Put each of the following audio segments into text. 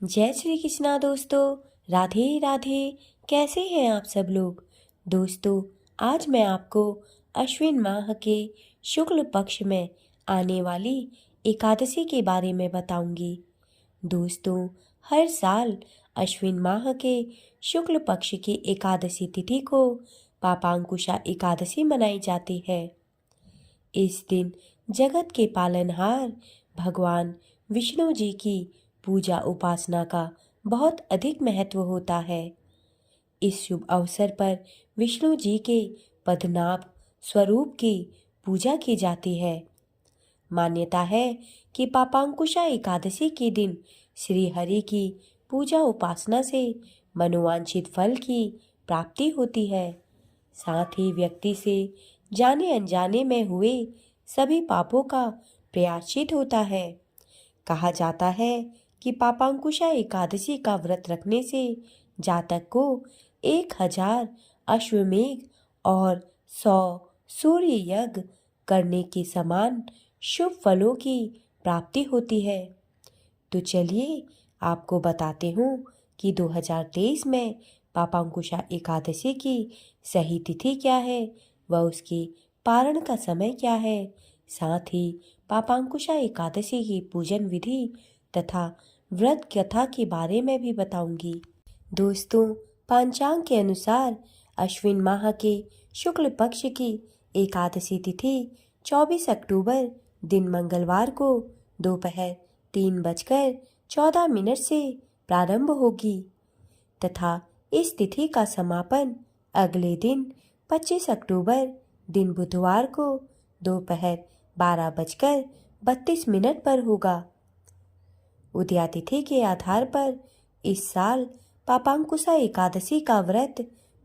जय श्री कृष्णा दोस्तों। राधे राधे। कैसे हैं आप सब लोग। दोस्तों, आज मैं आपको अश्विन माह के शुक्ल पक्ष में आने वाली एकादशी के बारे में बताऊंगी। दोस्तों, हर साल अश्विन माह के शुक्ल पक्ष की एकादशी तिथि को पापांकुशा एकादशी मनाई जाती है। इस दिन जगत के पालनहार भगवान विष्णु जी की पूजा उपासना का बहुत अधिक महत्व होता है। इस शुभ अवसर पर विष्णु जी के पद्मनाभ स्वरूप की पूजा की जाती है। मान्यता है कि पापांकुशा एकादशी के दिन श्री हरि की पूजा उपासना से मनोवांछित फल की प्राप्ति होती है। साथ ही व्यक्ति से जाने अनजाने में हुए सभी पापों का प्रायश्चित होता है। कहा जाता है कि पापांकुशा एकादशी का व्रत रखने से जातक को 1000 अश्वमेघ और 100 सूर्य यज्ञ करने के समान शुभ फलों की प्राप्ति होती है। तो चलिए आपको बताते हूँ कि 2023 में पापांकुशा एकादशी की सही तिथि क्या है व उसकी पारण का समय क्या है। साथ ही पापांकुशा एकादशी की पूजन विधि तथा व्रत कथा के बारे में भी बताऊंगी। दोस्तों, पंचांग के अनुसार अश्विन माह के शुक्ल पक्ष की एकादशी तिथि 24 अक्टूबर दिन मंगलवार को दोपहर 3:14 से प्रारंभ होगी तथा इस तिथि का समापन अगले दिन 25 अक्टूबर दिन बुधवार को दोपहर 12:32 पर होगा। उदया तिथि के आधार पर इस साल पापांकुशा एकादशी का व्रत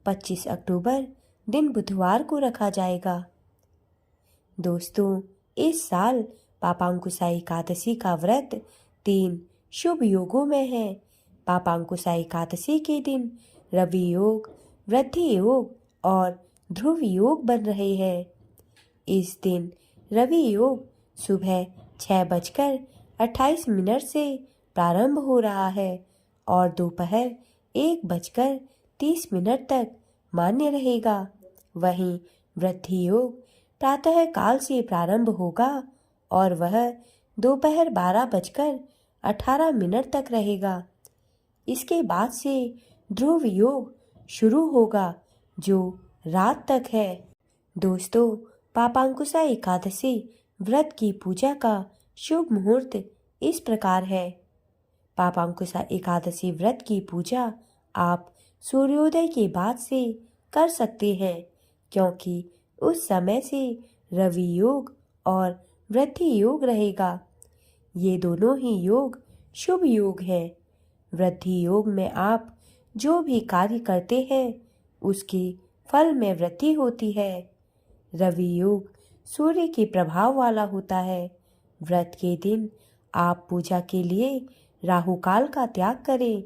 25 अक्टूबर दिन बुधवार को रखा जाएगा। दोस्तों, इस साल पापांकुशा एकादशी का व्रत 3 शुभ योगों में है। पापांकुशा एकादशी के दिन रवि योग, वृद्धि योग और ध्रुव योग बन रहे हैं। इस दिन रवि योग सुबह 6:28 से प्रारंभ हो रहा है और दोपहर 1:30 तक मान्य रहेगा। वहीं वृद्धि योग प्रातः काल से प्रारंभ होगा और वह दोपहर 12:18 तक रहेगा। इसके बाद से ध्रुव योग शुरू होगा जो रात तक है। दोस्तों, पापांकुशा एकादशी व्रत की पूजा का शुभ मुहूर्त इस प्रकार है। पापांकुशा एकादशी व्रत की पूजा आप सूर्योदय के बाद से कर सकते हैं, क्योंकि उस समय से रवि योग और वृद्धि योग रहेगा। ये दोनों ही योग शुभ योग हैं। वृद्धि योग में आप जो भी कार्य करते हैं उसके फल में वृद्धि होती है। रवि योग सूर्य के प्रभाव वाला होता है। व्रत के दिन आप पूजा के लिए राहु काल का त्याग करें।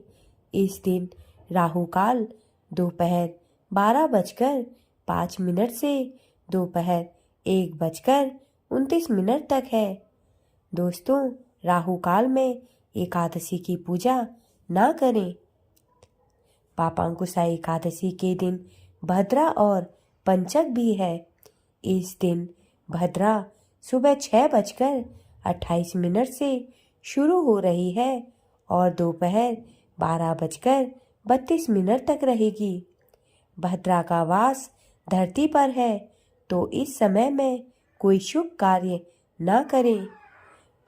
इस दिन राहु काल दोपहर 12:05 से दोपहर 1:29 तक है। दोस्तों, राहु काल में एकादशी की पूजा ना करें। पापांकुशा एकादशी के दिन भद्रा और पंचक भी है। इस दिन भद्रा सुबह 6:28 से शुरू हो रही है और दोपहर 12:32 तक रहेगी। भद्रा का वास धरती पर है, तो इस समय में कोई शुभ कार्य ना करें।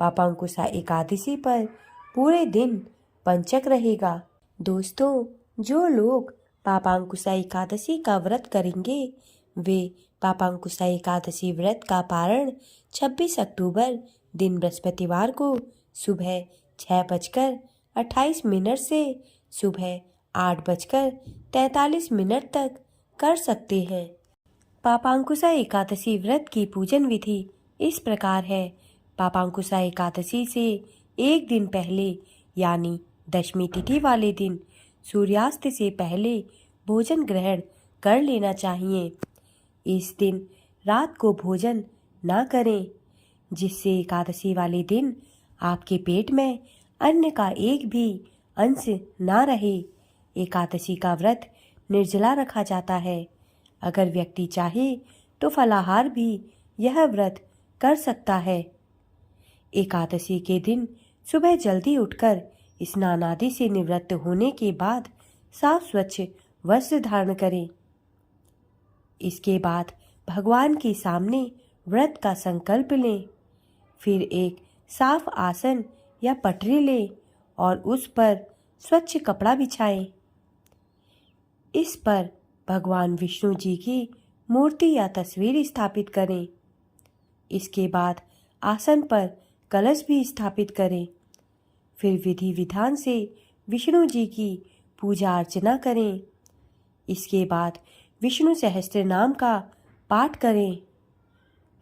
पापांकुशा एकादशी पर पूरे दिन पंचक रहेगा। दोस्तों, जो लोग पापांकुशा एकादशी का व्रत करेंगे वे पापांकुशा एकादशी व्रत का पारण 26 अक्टूबर दिन बृहस्पतिवार को सुबह 6:28 से सुबह 8:43 तक कर सकते हैं। पापांकुशा एकादशी व्रत की पूजन विधि इस प्रकार है। पापांकुशा एकादशी से एक दिन पहले यानी दशमी तिथि वाले दिन सूर्यास्त से पहले भोजन ग्रहण कर लेना चाहिए। इस दिन रात को भोजन ना करें, जिससे एकादशी वाले दिन आपके पेट में अन्न का एक भी अंश ना रहे। एकादशी का व्रत निर्जला रखा जाता है। अगर व्यक्ति चाहे तो फलाहार भी यह व्रत कर सकता है। एकादशी के दिन सुबह जल्दी उठकर स्नान आदि से निवृत्त होने के बाद साफ स्वच्छ वस्त्र धारण करें। इसके बाद भगवान के सामने व्रत का संकल्प लें। फिर एक साफ आसन या पटरी लें और उस पर स्वच्छ कपड़ा बिछाएं। इस पर भगवान विष्णु जी की मूर्ति या तस्वीर स्थापित करें। इसके बाद आसन पर कलश भी स्थापित करें। फिर विधि विधान से विष्णु जी की पूजा अर्चना करें। इसके बाद विष्णु सहस्त्र नाम का पाठ करें।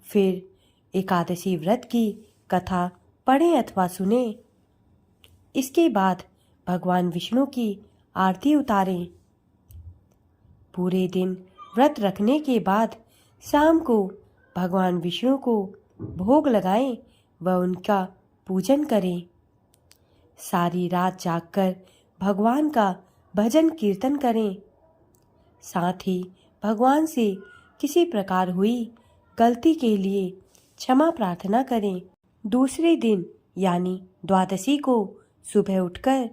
फिर एकादशी व्रत की कथा पढ़ें अथवा सुने। इसके बाद भगवान विष्णु की आरती उतारें। पूरे दिन व्रत रखने के बाद शाम को भगवान विष्णु को भोग लगाएं व उनका पूजन करें। सारी रात जागकर भगवान का भजन कीर्तन करें। साथ ही भगवान से किसी प्रकार हुई गलती के लिए क्षमा प्रार्थना करें। दूसरे दिन यानी द्वादशी को सुबह उठकर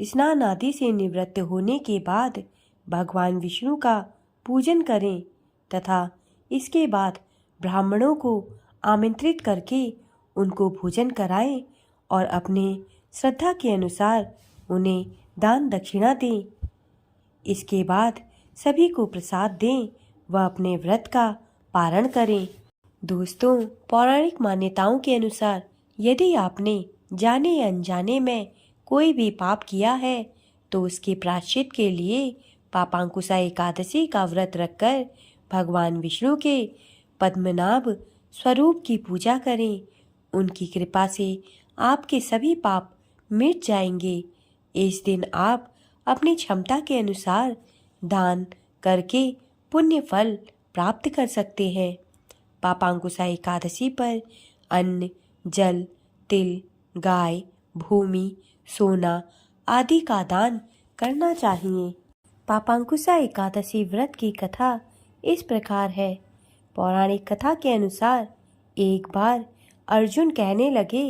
स्नान आदि से निवृत्त होने के बाद भगवान विष्णु का पूजन करें तथा इसके बाद ब्राह्मणों को आमंत्रित करके उनको भोजन कराएं और अपने श्रद्धा के अनुसार उन्हें दान दक्षिणा दें। इसके बाद सभी को प्रसाद दें व अपने व्रत का पारण करें। दोस्तों, पौराणिक मान्यताओं के अनुसार यदि आपने जाने या अनजाने में कोई भी पाप किया है तो उसके प्रायश्चित के लिए पापांकुशा एकादशी का व्रत रखकर भगवान विष्णु के पद्मनाभ स्वरूप की पूजा करें। उनकी कृपा से आपके सभी पाप मिट जाएंगे। इस दिन आप अपनी क्षमता के अनुसार दान करके पुण्य फल प्राप्त कर सकते हैं। पापांकुशा एकादशी पर अन्न, जल, तिल, गाय, भूमि, सोना आदि का दान करना चाहिए। पापांकुशा एकादशी व्रत की कथा इस प्रकार है। पौराणिक कथा के अनुसार एक बार अर्जुन कहने लगे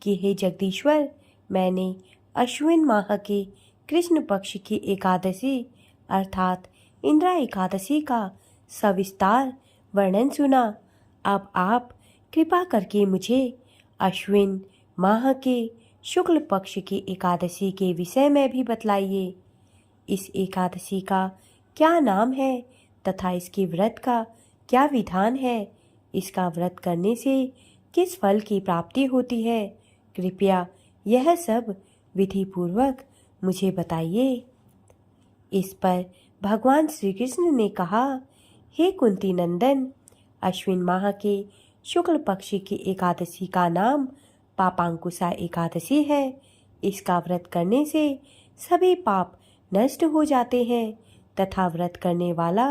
कि हे जगदीश्वर, मैंने अश्विन माह के कृष्ण पक्ष की एकादशी अर्थात इंद्रा एकादशी का सविस्तार वर्णन सुना। अब आप कृपा करके मुझे अश्विन माह के शुक्ल पक्ष की एकादशी के विषय में भी बतलाइए। इस एकादशी का क्या नाम है तथा इसके व्रत का क्या विधान है? इसका व्रत करने से किस फल की प्राप्ति होती है? कृपया यह सब विधि पूर्वक मुझे बताइए। इस पर भगवान श्री कृष्ण ने कहा, हे कुंती नंदन, अश्विन माह के शुक्ल पक्ष की एकादशी का नाम पापांकुशा एकादशी है। इसका व्रत करने से सभी पाप नष्ट हो जाते हैं तथा व्रत करने वाला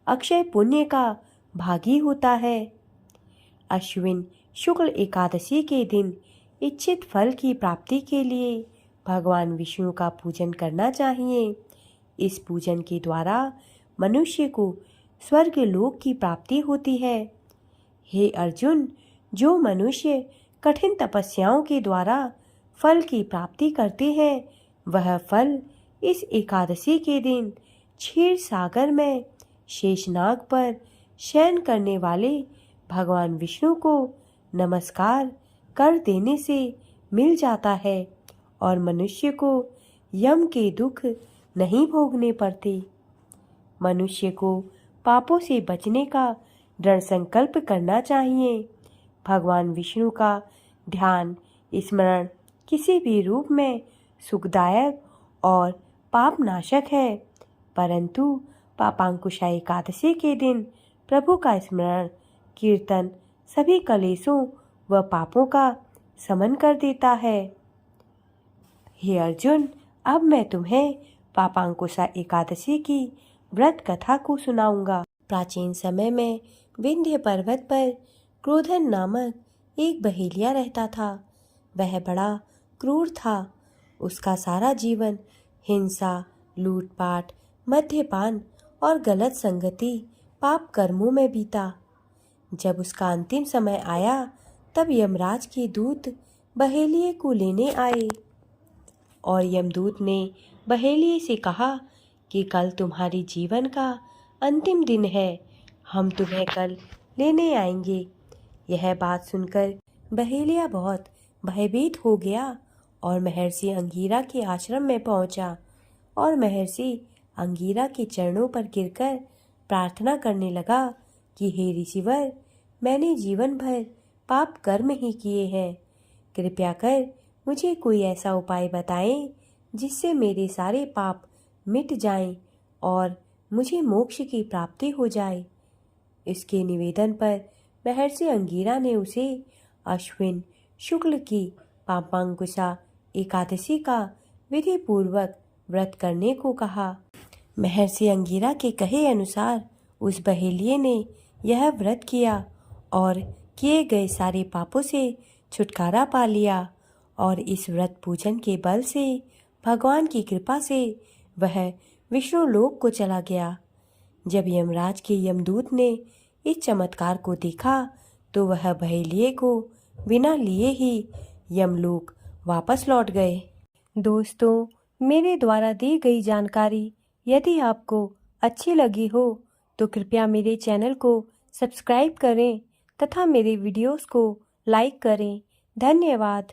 अक्षय पुण्य का भागी होता है। अश्विन शुक्ल एकादशी के दिन इच्छित फल की प्राप्ति के लिए भगवान विष्णु का पूजन करना चाहिए। इस पूजन के द्वारा मनुष्य को स्वर्ग लोक की प्राप्ति होती है। हे अर्जुन, जो मनुष्य कठिन तपस्याओं के द्वारा फल की प्राप्ति करते हैं वह फल इस एकादशी के दिन क्षीर सागर में शेषनाग पर शयन करने वाले भगवान विष्णु को नमस्कार कर देने से मिल जाता है और मनुष्य को यम के दुख नहीं भोगने पड़ते। मनुष्य को पापों से बचने का दृढ़ संकल्प करना चाहिए। भगवान विष्णु का ध्यान स्मरण किसी भी रूप में सुखदायक और पापनाशक है, परंतु पापांकुशा एकादशी के दिन प्रभु का स्मरण कीर्तन सभी कलेशों व पापों का शमन कर देता है। हे अर्जुन, अब मैं तुम्हें पापांकुशा एकादशी की व्रत कथा को सुनाऊंगा। प्राचीन समय में विंध्य पर्वत पर क्रोधन नामक एक बहेलिया रहता था। वह बड़ा क्रूर था उसका सारा जीवन हिंसा, लूटपाट, मद्यपान और गलत संगति, पाप कर्मों में बीता। जब उसका अंतिम समय आया तब यमराज के दूत बहेलिये को लेने आए और यमदूत ने बहेलिये से कहा कि कल तुम्हारी जीवन का अंतिम दिन है, हम तुम्हें कल लेने आएंगे। यह बात सुनकर बहेलिया बहुत भयभीत हो गया और महर्षि अंगीरा के आश्रम में पहुंचा और महर्षि अंगीरा के चरणों पर गिरकर प्रार्थना करने लगा कि हे ऋषिवर, मैंने जीवन भर पाप कर्म ही किए हैं। कृपया कर मुझे कोई ऐसा उपाय बताएं जिससे मेरे सारे पाप मिट जाएं और मुझे मोक्ष की प्राप्ति हो जाए। इसके निवेदन पर महर्षि अंगीरा ने उसे अश्विन शुक्ल की पापांकुशा एकादशी का विधि पूर्वक व्रत करने को कहा। महर्षि अंगीरा के कहे अनुसार उस बहेलिये ने यह व्रत किया और किए गए सारे पापों से छुटकारा पा लिया और इस व्रत पूजन के बल से भगवान की कृपा से वह विष्णु लोक को चला गया। जब यमराज के यमदूत ने इस चमत्कार को देखा तो वह बहेलिये को बिना लिए ही यमलोक वापस लौट गए। दोस्तों, मेरे द्वारा दी गई जानकारी यदि आपको अच्छी लगी हो तो कृपया मेरे चैनल को सब्सक्राइब करें तथा मेरे वीडियोस को लाइक करें। धन्यवाद।